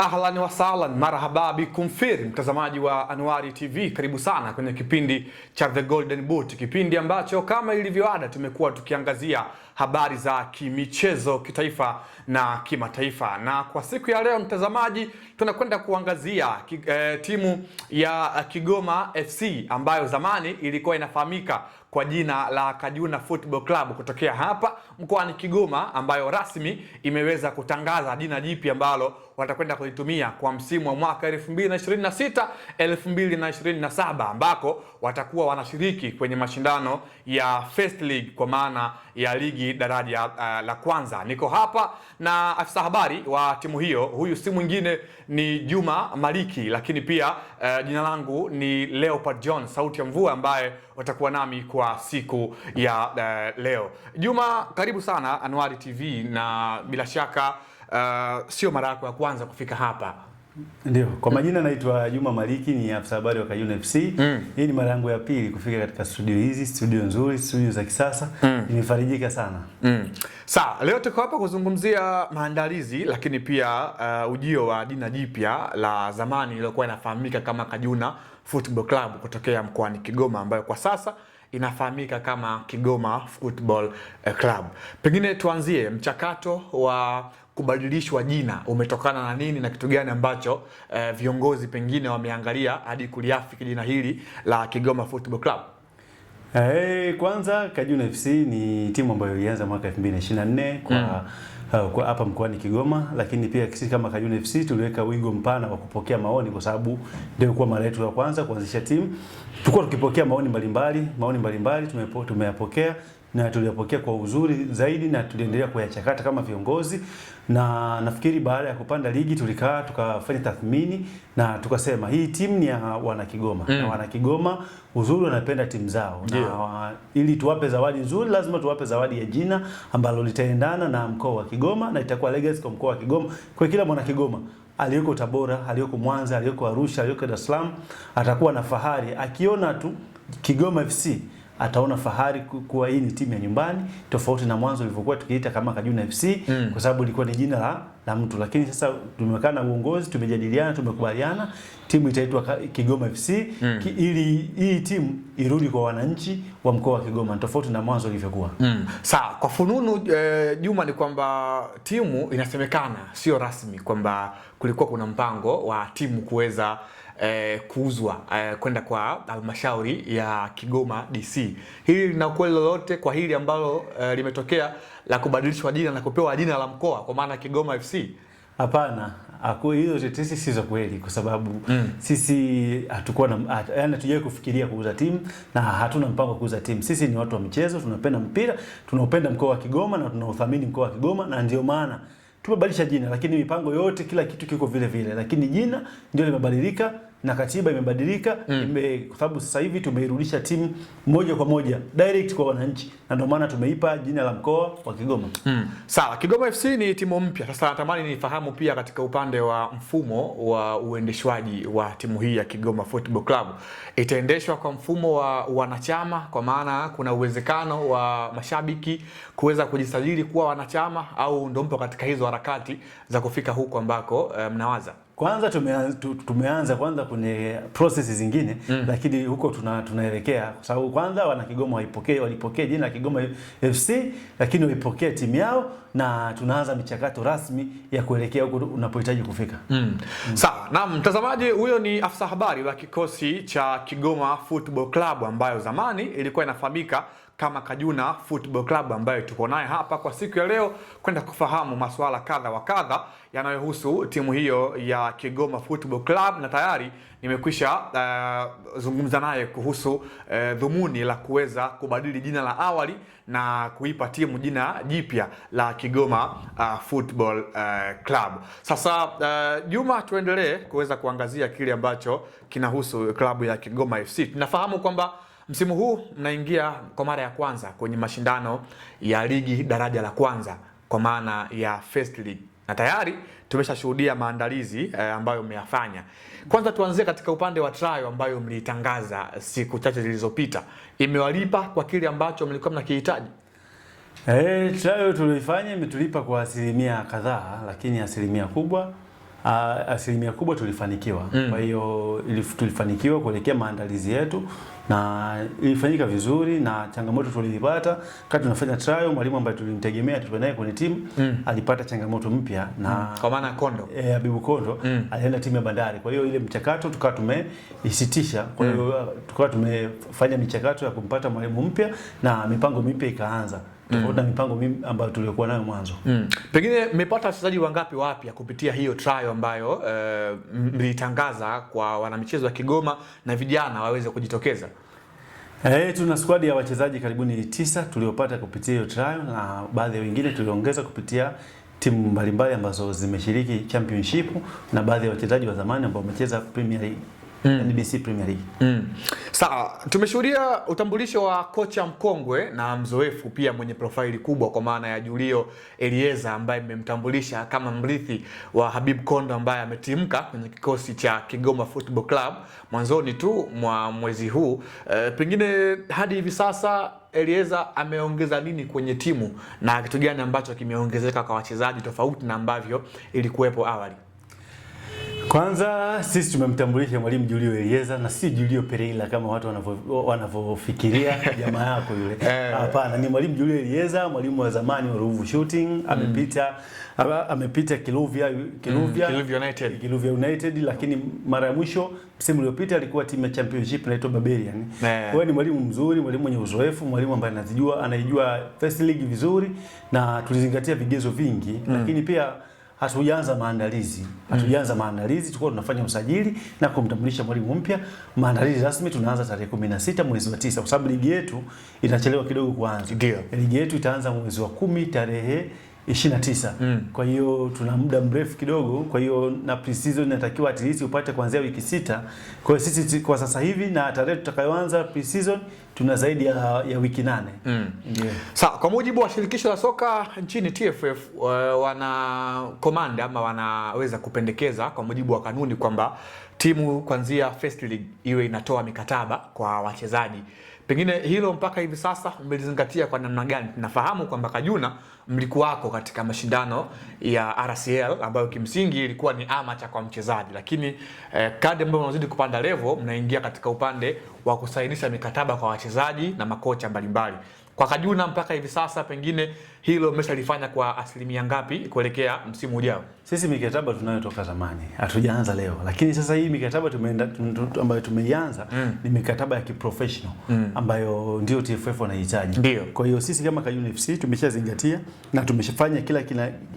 Ahlan wa sahlan, marhaba bikum mtazamaji wa Anwari TV, karibu sana kwenye kipindi cha The Golden Boot, kipindi ambacho kama ilivyoada tumekuwa tukiangazia habari za kimichezo kitaifa na kimataifa. Na kwa siku ya leo mtazamaji, tunakwenda kuangazia timu ya Kigoma FC ambayo zamani ilikuwa inafahamika kwa jina la Kajuna Football Club kutokea hapa mkoani Kigoma, ambayo rasmi imeweza kutangaza jina jipya ambalo watakwenda kulitumia kwa msimu wa mwaka 2026 2027, ambako watakuwa wanashiriki kwenye mashindano ya First League kwa maana ya ligi daraja la kwanza. Niko hapa na afisa habari wa timu hiyo, huyu si mwingine ni Juma Maliki, lakini pia jina langu ni Leopard John, sauti ya mvua, ambaye watakuwa nami kwa siku ya leo. Juma, karibu sana Anwari TV, na bila shaka sio mara yako ya kwanza kufika hapa. Ndio, kwa majina naitwa Juma Maliki, ni afisa habari wa Kajuna FC. Hii ni mara yangu ya pili kufika katika studio hizi, studio nzuri, studio za kisasa. Nimefarijika sana. Sawa, leo tuko hapa kuzungumzia maandalizi, lakini pia ujio wa jina jipya la zamani iliyokuwa inafahamika kama Kajuna Football Club kutokea mkoani Kigoma, ambayo kwa sasa inafahamika kama Kigoma Football Club. Pengine tuanzie mchakato wa kubadilishwa jina umetokana na nini na kitu gani ambacho viongozi pengine wameangalia hadi kuliafiki jina hili la Kigoma Football Club? Kwanza Kajuna FC ni timu ambayo ilianza mwaka 2024 kwa hapa mkoani Kigoma, lakini pia sisi kama Kajuna FC tuliweka wigo mpana wa kupokea maoni, kwa sababu ndio kwa mara yetu ya kwanza kuanzisha timu. Tulikuwa tukipokea maoni mbalimbali tumeyapokea na tuliyapokea kwa uzuri zaidi, na tuliendelea kuyachakata kama viongozi. Na nafikiri baada ya kupanda ligi tulikaa tukafanya tathmini na tukasema hii timu ni ya wana Kigoma. Na wana Kigoma uzuri wanapenda timu zao. Na ili tuwape zawadi nzuri lazima tuwape zawadi ya jina ambalo litaendana na mkoa wa Kigoma na itakuwa legacy kwa mkoa wa Kigoma. Kwa kila mwana Kigoma aliyoko Tabora, aliyoko Mwanza, aliyoko Arusha, aliyoko Dar es Salaam atakuwa na fahari akiona tu Kigoma FC, ataona fahari kuwa hii ni timu ya nyumbani, tofauti na mwanzo ilivyokuwa tukiita kama Kajuna FC kwa sababu ilikuwa ni jina la mtu. Lakini sasa tumekaa na uongozi, tumejadiliana, tumekubaliana timu itaitwa Kigoma FC ili hii timu irudi kwa wananchi wa mkoa wa Kigoma, tofauti na mwanzo ilivyokuwa. Sawa, kwa fununu Juma, ni kwamba timu inasemekana sio rasmi kwamba kulikuwa kuna mpango wa timu kuweza kuuzwa kwenda kwa halmashauri ya Kigoma DC. Hili lina kweli lolote kwa hili ambalo limetokea la kubadilishwa jina na kupewa jina la mkoa kwa maana Kigoma FC? Hapana, hizo tetesi si za kweli, kwa sababu sisi hatukuwa na hatujawahi kufikiria kuuza timu na hatuna mpango kuuza timu. Sisi ni watu wa michezo, tunapenda mpira, tunaupenda mkoa wa Kigoma na tunauthamini mkoa wa Kigoma, na ndio maana tumebadilisha jina. Lakini mipango yote, kila kitu kiko vile vile, lakini jina ndio limebadilika na katiba imebadilika. Kwa sababu sasa hivi tumeirudisha timu moja kwa moja direct kwa wananchi, na ndio maana tumeipa jina la mkoa wa Kigoma. Sawa, Kigoma FC ni timu mpya. Sasa natamani nifahamu pia katika upande wa mfumo wa uendeshwaji wa timu hii ya Kigoma Football Club, itaendeshwa kwa mfumo wa wanachama, kwa maana kuna uwezekano wa mashabiki kuweza kujisajili kuwa wanachama, au ndio mpo katika hizo harakati za kufika huko ambako mnawaza? Kwanza tumeanza kwanza kwenye process zingine, lakini huko tunaelekea, kwa sababu kwanza wana Kigoma walipokea jina la Kigoma FC, lakini walipokea timu yao, na tunaanza michakato rasmi ya kuelekea huko unapohitaji kufika. Sawa, na mtazamaji, huyo ni afisa habari wa kikosi cha Kigoma Football Club ambayo zamani ilikuwa inafahamika kama Kajuna Football Club, ambayo tuko naye hapa kwa siku ya leo kwenda kufahamu masuala kadha wa kadha yanayohusu timu hiyo ya Kigoma Football Club. Na tayari nimekwisha zungumza naye kuhusu dhumuni la kuweza kubadili jina la awali na kuipa timu jina jipya la Kigoma Football Club. Sasa Juma, tuendelee kuweza kuangazia kile ambacho kinahusu klabu ya Kigoma FC. Tunafahamu kwamba msimu huu mnaingia kwa mara ya kwanza kwenye mashindano ya ligi daraja la kwanza kwa maana ya First League, na tayari tumeshashuhudia maandalizi ambayo mmeyafanya. Kwanza tuanzie katika upande wa trial ambayo mlitangaza siku chache zilizopita. Imewalipa kwa kile ambacho mlikuwa mnakihitaji? Trial tulifanya imetulipa kwa asilimia kadhaa, lakini asilimia kubwa asilimia kubwa tulifanikiwa. Kwa hiyo tulifanikiwa kuelekea maandalizi yetu na ilifanyika vizuri, na changamoto tulizipata wakati tunafanya trial. Mwalimu ambaye tulimtegemea tuwe naye kwenye timu alipata changamoto mpya, na kwa maana Kondo, Habibu Kondo alienda timu ya Bandari. Kwa hiyo ile mchakato tukawa tumeisitisha. Kwa hiyo tukawa tumefanya michakato ya kumpata mwalimu mpya na mipango mipya ikaanza. Tofauti na mipango ambayo tulikuwa nayo mwanzo. Pengine mmepata wachezaji wangapi wapya kupitia hiyo trial ambayo mlitangaza kwa wanamichezo wa Kigoma na vijana waweze kujitokeza? Tuna squad ya wachezaji karibuni 9 tuliopata kupitia hiyo trial, na baadhi ya wengine tuliongeza kupitia timu mbalimbali ambazo zimeshiriki championship, na baadhi ya wachezaji wa zamani ambao wamecheza Premier League. NBC Premier League. Sawa, tumeshuhudia utambulisho wa kocha mkongwe na mzoefu pia mwenye profaili kubwa kwa maana ya Julio Elieza, ambaye mmemtambulisha kama mrithi wa Habib Kondo ambaye ametimka kwenye kikosi cha Kigoma Football Club mwanzoni tu mwa mwezi huu. Pengine hadi hivi sasa Elieza ameongeza nini kwenye timu na kitu gani ambacho kimeongezeka kwa wachezaji tofauti na ambavyo ilikuwepo awali? Kwanza sisi tumemtambulisha mwalimu Julio Elieza na si Julio Pereira kama watu wanavyofikiria jamaa yako yule. Hapana, ni mwalimu Julio Elieza, mwalimu wa zamani wa Ruvu Shooting, amepita Kiluvia United, lakini mara ya mwisho msimu uliopita alikuwa timu ya championship inaitwa Barbarian. Kwa hiyo ni mwalimu mzuri, mwalimu mwenye uzoefu, mwalimu ambaye anaijua First League vizuri, na tulizingatia vigezo vingi, lakini pia hatujaanza maandalizi. Tulikuwa tunafanya usajili na kumtambulisha mwalimu mpya. Maandalizi rasmi tunaanza tarehe 16 mwezi wa 9 kwa sababu ligi yetu inachelewa kidogo kuanza. Ligi yetu itaanza mwezi wa 10 tarehe 29. Kwa hiyo tuna muda mrefu kidogo. Kwa hiyo na pre-season inatakiwa at least upate kuanzia wiki 6. Kwa hiyo sisi kwa sasa hivi na tarehe tutakayoanza pre-season tuna zaidi ya wiki 8. Sawa, kwa mujibu wa shirikisho la soka nchini TFF, wana command ama wanaweza kupendekeza kwa mujibu wa kanuni kwamba timu kuanzia First League iwe inatoa mikataba kwa wachezaji. Pengine hilo mpaka hivi sasa mmelizingatia kwa namna gani? Tunafahamu kwamba Kajuna mlikuwako katika mashindano ya RCL ambayo kimsingi ilikuwa ni amateur kwa mchezaji, lakini kadri ambavyo mnazidi kupanda level mnaingia katika upande wa kusainisha mikataba kwa wachezaji na makocha mbalimbali. Kwa Kajuna mpaka hivi sasa pengine hilo mmeshalifanya kwa asilimia ngapi kuelekea msimu ujao? Sisi mikataba tunayotoka zamani, hatujaanza leo. Lakini sasa hii mikataba ambayo tumeianza ni mikataba ya kiprofessional ambayo ndio TFF wanahitaji. Kwa hiyo sisi kama Kajuna FC tumeshazingatia na tumeshafanya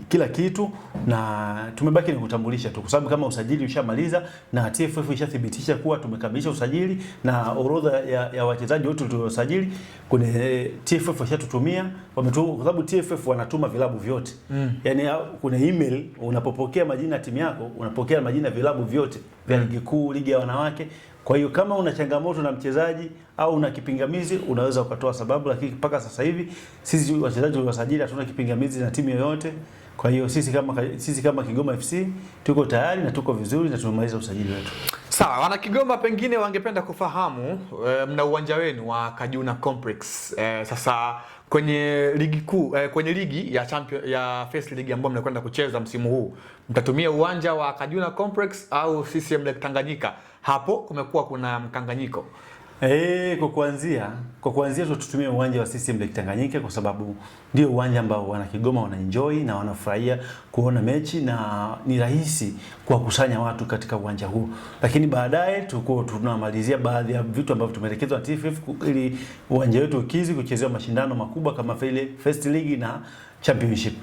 kila kitu, na tumebaki na kutambulisha tu, kwa sababu kama usajili ushamaliza na TFF ishathibitisha kuwa tumekamilisha usajili, na orodha ya wachezaji wote tuliosajili kwenye TFF washatutumia, kwa sababu TFF wanatuma vilabu vyote. Yaani kuna email unapopokea majina ya timu yako, unapokea majina ya vilabu vyote vya ligi kuu, ligi ya wanawake. Kwa hiyo kama una changamoto na mchezaji au una kipingamizi unaweza ukatoa sababu, lakini mpaka sasa hivi sisi wachezaji tuliosajili hatuna kipingamizi na timu yoyote. Kwa hiyo sisi kama Kigoma FC tuko tayari na tuko vizuri na tumemaliza usajili wetu. Sawa, wana Kigoma pengine wangependa kufahamu mna uwanja wenu wa Kajuna Complex. Sasa kwenye ligi kuu kwenye ligi ya First League ambayo mnakwenda kucheza msimu huu, mtatumia uwanja wa Kajuna Complex au CCM Lake Tanganyika? Hapo kumekuwa kuna mkanganyiko. Kwa kuanzia tutumie uwanja wa CCM Lake Tanganyika kwa sababu ndio uwanja ambao wana Kigoma wanaenjoy na wanafurahia kuona mechi, na ni rahisi kuwakusanya watu katika uwanja huu. Lakini baadaye tunamalizia baadhi ya vitu ambavyo tumeelekezwa na TFF ili uwanja wetu ukizi kuchezewa mashindano makubwa kama vile First League na Championship.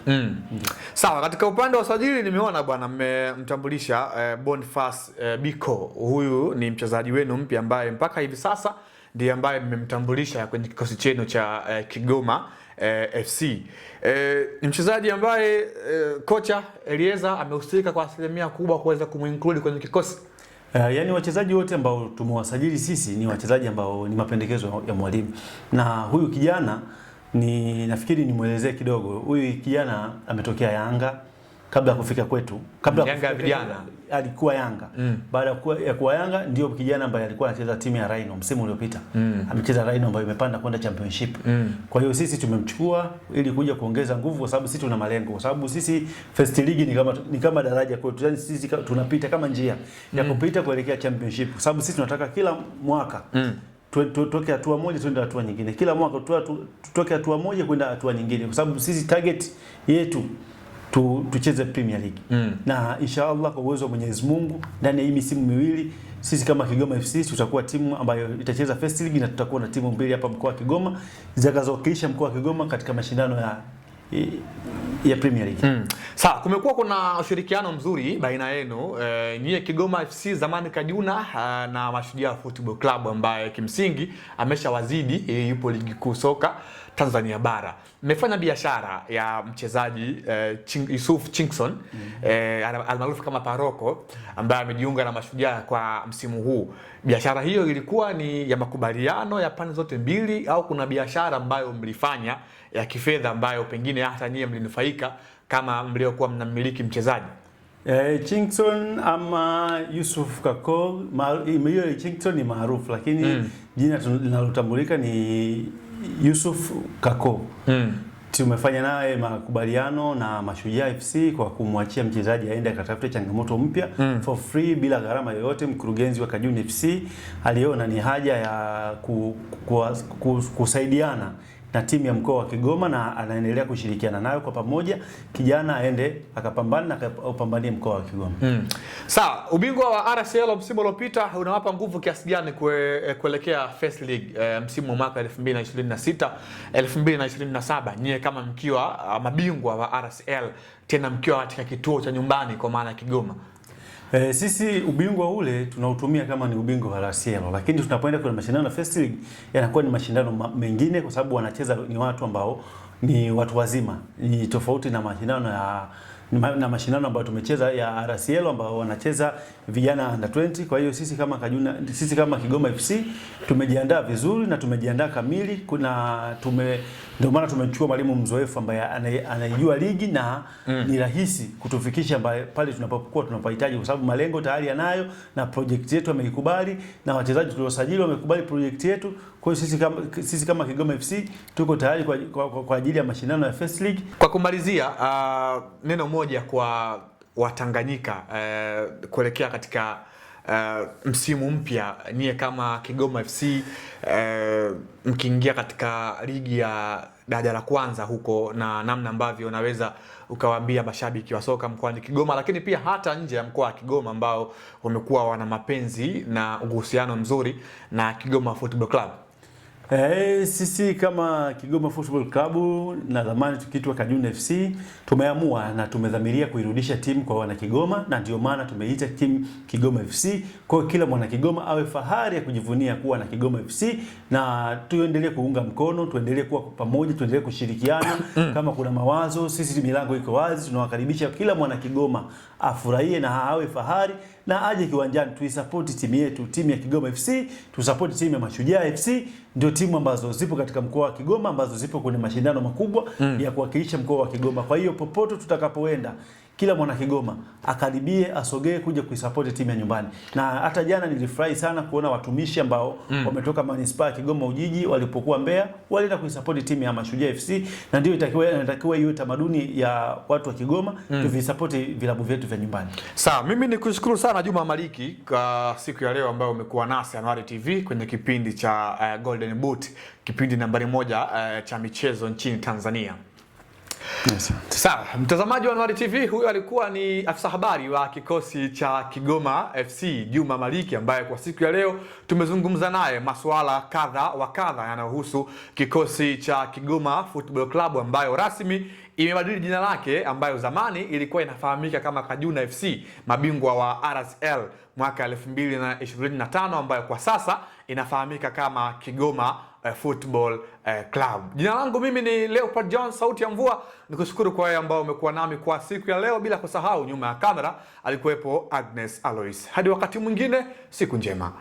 Sawa, katika upande wa usajili nimeona bwana mmemtambulisha Boniface Biko. Huyu ni mchezaji wenu mpya ambaye mpaka hivi sasa ndiye ambaye mmemtambulisha kwenye kikosi chenu cha Kigoma FC. Ni mchezaji ambaye kocha Elieza amehusika kwa asilimia kubwa kuweza kumuinclude kwenye kikosi. Yaani wachezaji wote ambao tumewasajili sisi ni wachezaji ambao ni mapendekezo ya mwalimu. Na huyu kijana nafikiri nimuelezee kidogo. Huyu kijana ametokea Yanga kabla ya kufika kwetu, kabla Yanga vijana alikuwa Yanga. Baada ya kuwa Yanga ndio kijana ambaye alikuwa anacheza timu ya Rhino msimu uliopita. Amecheza Rhino ambayo imepanda kwenda championship. Kwa hiyo sisi tumemchukua ili kuja kuongeza nguvu, kwa sababu sisi tuna malengo, kwa sababu sisi First League ni kama daraja kwetu. Yani sisi tunapita kama njia ya kupita kuelekea championship, kwa sababu sisi tunataka kila mwaka tutoke hatua moja twende hatua nyingine, kila mwaka tutoke hatua moja kwenda hatua nyingine, kwa sababu sisi target yetu tucheze Premier League. Na inshallah kwa uwezo wa Mwenyezi Mungu ndani ya hii misimu miwili sisi kama Kigoma FC tutakuwa timu ambayo itacheza First League, na tutakuwa na timu mbili hapa mkoa wa Kigoma zitakazowakilisha mkoa wa Kigoma katika mashindano ya Premier League. Sawa, kumekuwa kuna ushirikiano mzuri baina yenu nyie Kigoma FC zamani Kajuna na Mashujaa Football Club ambaye kimsingi ameshawazidi, yupo ligi kuu soka Tanzania bara. Mmefanya biashara ya mchezaji Yusuf Chinkson almaarufu kama Paroko ambaye amejiunga na Mashujaa kwa msimu huu. Biashara hiyo ilikuwa ni ya makubaliano ya pande zote mbili, au kuna biashara ambayo mlifanya ya kifedha ambayo pengine hata nyie mlinufaika kama mliokuwa mnamiliki mchezaji? Chinkson ama Yusuf Kako, hiyo Chinkson ni maarufu, lakini jina linalotambulika ni Yusuf Kako. Tumefanya naye makubaliano na Mashujaa FC kwa kumwachia mchezaji aende akatafute changamoto mpya for free bila gharama yoyote. Mkurugenzi wa Kajuna FC aliona ni haja ya kusaidiana na timu ya mkoa wa Kigoma, na anaendelea kushirikiana nayo kwa pamoja, kijana aende akapambana na akapambanie mkoa wa Kigoma. Sawa, ubingwa wa RCL msimu uliopita unawapa nguvu kiasi gani kuelekea First League msimu wa mwaka 2026 2027, nyie kama mkiwa mabingwa wa RCL, tena mkiwa katika kituo cha nyumbani kwa maana Kigoma? Sisi ubingwa ule tunautumia kama ni ubingwa wa RCL, lakini tunapoenda kwenye mashindano ya First League yanakuwa ni mashindano mengine, kwa sababu wanacheza ni watu ambao ni watu wazima. Ni tofauti na mashindano ambayo tumecheza ya RCL ambao wanacheza vijana under 20. Kwa hiyo sisi kama Kigoma FC tumejiandaa vizuri na tumejiandaa kamili. Ndio maana tumechukua mwalimu mzoefu ambaye anaijua ligi na ni rahisi kutufikisha pale tunapokuwa tunapahitaji, kwa sababu malengo tayari yanayo na project yetu ameikubali na wachezaji tuliosajili wamekubali project yetu. Kwa hiyo sisi kama Kigoma FC tuko tayari kwa ajili ya mashindano ya First League. Kwa kumalizia, neno moja kwa Watanganyika kuelekea katika msimu mpya, nyie kama Kigoma FC mkiingia katika ligi ya daraja la kwanza huko, na namna ambavyo unaweza ukawaambia mashabiki wa soka mkoani Kigoma, lakini pia hata nje ya mkoa wa Kigoma ambao wamekuwa wana mapenzi na uhusiano mzuri na Kigoma Football Club? Sisi kama Kigoma Football Club na zamani tukiitwa Kajuna FC tumeamua na tumedhamiria kuirudisha timu kwa wana Kigoma, na ndio maana tumeita timu Kigoma FC. Kwa hiyo kila mwana Kigoma awe fahari ya kujivunia kuwa na Kigoma FC, na tuendelee kuunga mkono, tuendelee kuwa pamoja, tuendelee kushirikiana. Kama kuna mawazo, sisi milango iko wazi, tunawakaribisha kila mwana Kigoma afurahie na awe fahari na aje kiwanjani tuisupport timu yetu, timu ya Kigoma FC, tusupport timu ya Mashujaa FC. Ndio timu ambazo zipo katika mkoa wa Kigoma, ambazo zipo kwenye mashindano makubwa ya kuwakilisha mkoa wa Kigoma. Kwa hiyo popote tutakapoenda, kila mwana Kigoma akaribie, asogee kuja kuisupport timu ya nyumbani. Na hata jana nilifurahi sana kuona watumishi ambao wametoka manispaa ya Kigoma Ujiji walipokuwa Mbeya walienda kuisupport timu ya Mashujaa FC, na ndio inatakiwa iwe tamaduni ya watu wa Kigoma tuvisupport vilabu vyetu vya nyumbani. Sawa, mimi nikushukuru sana Juma Maliki kwa siku ya leo ambayo umekuwa nasi Anuari TV kwenye kipindi cha Golden Boot, kipindi nambari 1 cha michezo nchini Tanzania. Yes. Sawa, mtazamaji wa Anuari TV, huyo alikuwa ni afisa habari wa kikosi cha Kigoma FC Juma Maliki, ambaye kwa siku ya leo tumezungumza naye masuala kadha wa kadha yanayohusu kikosi cha Kigoma Football Club ambayo rasmi imebadili jina lake, ambayo zamani ilikuwa inafahamika kama Kajuna FC, mabingwa wa RSL mwaka 2025, ambayo kwa sasa inafahamika kama Kigoma Football Club. Jina langu mimi ni Leopard John, sauti ya mvua. Nikushukuru kwa wale ambao umekuwa nami kwa siku ya leo, bila kusahau nyuma ya kamera alikuwepo Agnes Alois. Hadi wakati mwingine, siku njema.